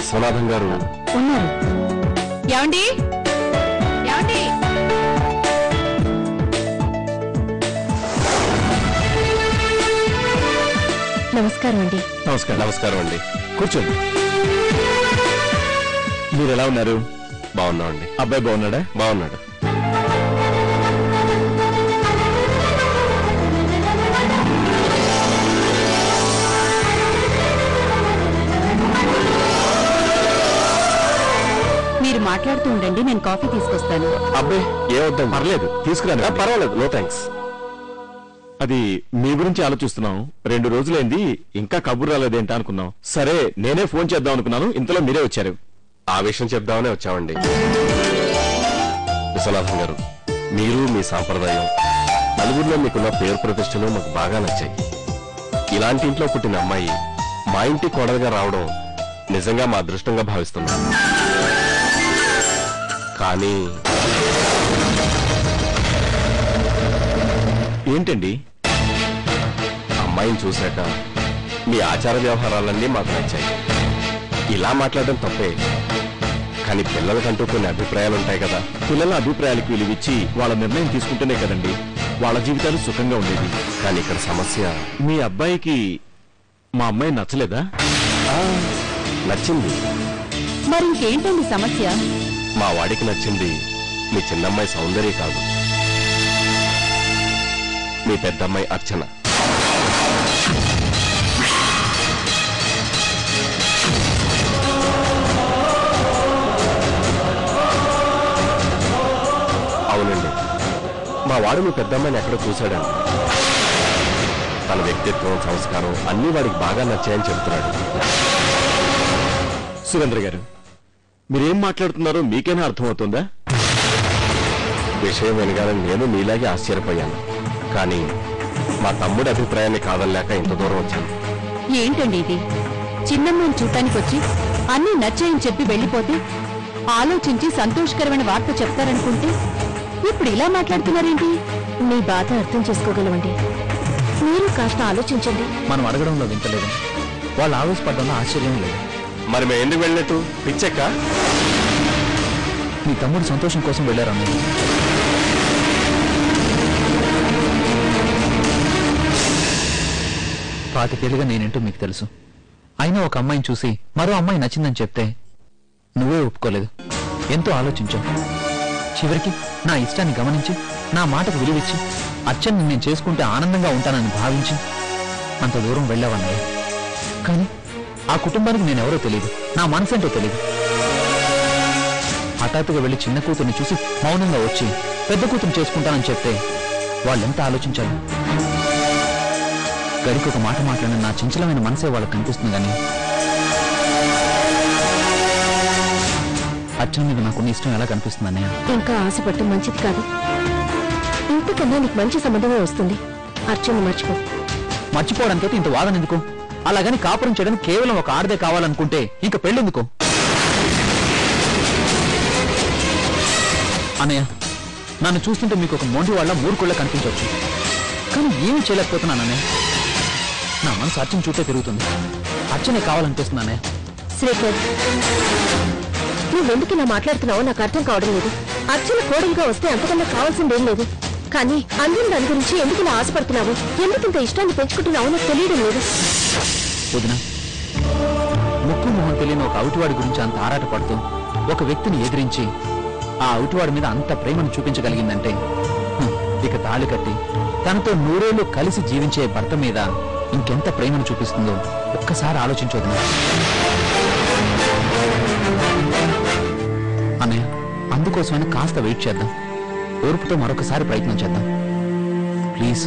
విశ్వనాథం గారు ఉన్నారు. ఏమండి ఏమండి? నమస్కారం అండి. నమస్కారం. నమస్కారం అండి. కూర్చోండి. మీరు ఎలా ఉన్నారు? బాగున్నామండి. అబ్బాయి బాగున్నాడా? బాగున్నాడు. మీరు మాట్లాడుతూ ఉండండి, నేను కాఫీ తీసుకొస్తాను. అబ్బాయి ఏమొద్దాం. పర్లేదు, తీసుకురాను. పర్వాలేదు, నో థ్యాంక్స్. అది మీ గురించి ఆలోచిస్తున్నాం. 2 రోజులైంది, ఇంకా కబురు రాలేదేంటా అనుకున్నాం. సరే నేనే ఫోన్ చేద్దాం అనుకున్నాను, ఇంతలో మీరే వచ్చారు. ఆ విషయం చెప్దామనే వచ్చామండి. విశ్వనాథం గారు, మీరు మీ సాంప్రదాయం, నలుగురిలో మీకున్న పేరు ప్రతిష్టలు మాకు బాగా నచ్చాయి. ఇలాంటి ఇంట్లో పుట్టిన అమ్మాయి మా ఇంటి కోడలుగా రావడం నిజంగా మా అదృష్టంగా భావిస్తున్నాం. కానీ ఏంటండి? అమ్మాయిని చూశాక మీ ఆచార వ్యవహారాలన్నీ మాకు నచ్చాయి. ఇలా మాట్లాడడం తప్పే, కానీ పిల్లలకంటూ కొన్ని అభిప్రాయాలుంటాయి కదా. పిల్లల అభిప్రాయాలకు విలువిచ్చి వాళ్ళ నిర్ణయం తీసుకుంటేనే కదండి వాళ్ళ జీవితాలు సుఖంగా ఉండేది. కానీ ఇక్కడ సమస్య, మీ అబ్బాయికి మా అమ్మాయి నచ్చలేదా? నచ్చింది. మరి ఇంకేంటండి సమస్య? మా వాడికి నచ్చింది మీ చిన్నమ్మాయి సౌందర్య కాదు, మీ పెద్దమ్మాయి అర్చన. అవునండి, మా వాడు మీ పెద్దమ్మాయిని ఎక్కడో చూశాడండి. తన వ్యక్తిత్వం, సంస్కారం అన్నీ వాడికి బాగా నచ్చాయని చెబుతున్నాడు. సురేంద్ర గారు, మీరేం మాట్లాడుతున్నారో మీకైనా అర్థమవుతుందా? విషయం వినగానే నేను మీలాగే ఆశ్చర్యపోయాను. కానీ మా తమ్ముడి అభిప్రాయాన్ని కాదనలేక ఇంత దూరం వచ్చాను. ఏంటండి ఇది? చిన్నమ్మని చూడటానికి వచ్చి అన్నీ నచ్చాయని చెప్పి వెళ్ళిపోతే ఆలోచించి సంతోషకరమైన వార్త చెప్తారనుకుంటే ఇప్పుడు ఇలా మాట్లాడుతున్నారేంటి? మీ బాధ అర్థం చేసుకోగలవండి, మీరు కాస్త ఆలోచించండి. మనం అడగడంలో వింటలేదు, వాళ్ళు ఆవేశపడడంలో ఆశ్చర్యం లేదు. మరి మేము ఎందుకు వెళ్ళినట్టు? పిచ్చెక్క? మీ తమ్ముడు సంతోషం కోసం వెళ్ళారన్న. పాతికేళ్ళుగా నేనేంటో మీకు తెలుసు. అయినా ఒక అమ్మాయిని చూసి మరో అమ్మాయి నచ్చిందని చెప్తే నువ్వే ఒప్పుకోలేదు. ఎంతో ఆలోచించావు. చివరికి నా ఇష్టాన్ని గమనించి, నా మాటకు విలువిచ్చి, అచ్చని నేను చేసుకుంటే ఆనందంగా ఉంటానని భావించి అంత దూరం వెళ్ళావన్నయ్య. కానీ ఆ కుటుంబానికి నేనెవరో తెలియదు, నా మనసేంటో తెలియదు. హఠాత్తుగా వెళ్ళి చిన్న కూతుర్ని చూసి మౌనంగా వచ్చి పెద్ద కూతురు చేసుకుంటానని చెప్తే వాళ్ళెంత ఆలోచించాలి. గడికి ఒక మాట మాట్లాడిన నా చంచలమైన మనసే వాళ్ళకి కనిపిస్తుంది. కానీ అర్చన మీద నాకున్న ఇష్టం ఎలా కనిపిస్తుంది అన్నయ్య? ఇంకా ఆశపడటం మంచిది కాదు. ఇంతకన్నా నీకు మంచి సంబంధమే వస్తుంది. అర్చన మర్చిపో. మర్చిపోవడానికైతే ఇంత వాదన ఎందుకు? అలాగని కాపురం చేయడానికి కేవలం ఒక ఆడదే కావాలనుకుంటే ఇంక పెళ్ళెందుకు? అన్నయ్య, నన్ను చూస్తుంటే మీకు ఒక మొండి వాళ్ళ మూర్ఖుళ్ళ కనిపించవచ్చు. కానీ ఏమీ చేయలేకపోతున్నాను అన్నయ్య. నా మనసు అర్చన చుట్టే తిరుగుతుంది. అర్చనే కావాలనిపిస్తుంది అన్నయ్య. శ్రీకర్, నువ్వెందుకు ఇలా మాట్లాడుతున్నావో నాకు అర్థం కావడం లేదు. అర్చన కోడలుగా వస్తే అంతకన్నా కావాల్సిందేం లేదు. కానీ అందరం దాని గురించి ఎందుకు ఇలా ఆశపడుతున్నావు, ఎందుకు ఇంత ఇష్టాన్ని పెంచుకుంటున్నావో నాకు తెలియడం లేదు. వదిన, ముక్కు మొహం తెలియని ఒక అవుటివాడి గురించి అంత ఆరాటపడుతూ ఒక వ్యక్తిని ఎదిరించి ఆ అవుటివాడి మీద అంత ప్రేమను చూపించగలిగిందంటే ఇక తాళి కట్టి తనతో 100 ఏళ్లు కలిసి జీవించే భర్త మీద ఇంకెంత ప్రేమను చూపిస్తుందో ఒక్కసారి ఆలోచించొద్దు అన్నయ్య. అందుకోసమైనా కాస్త వెయిట్ చేద్దాం. ఓర్పుతో మరొకసారి ప్రయత్నం చేద్దాం ప్లీజ్.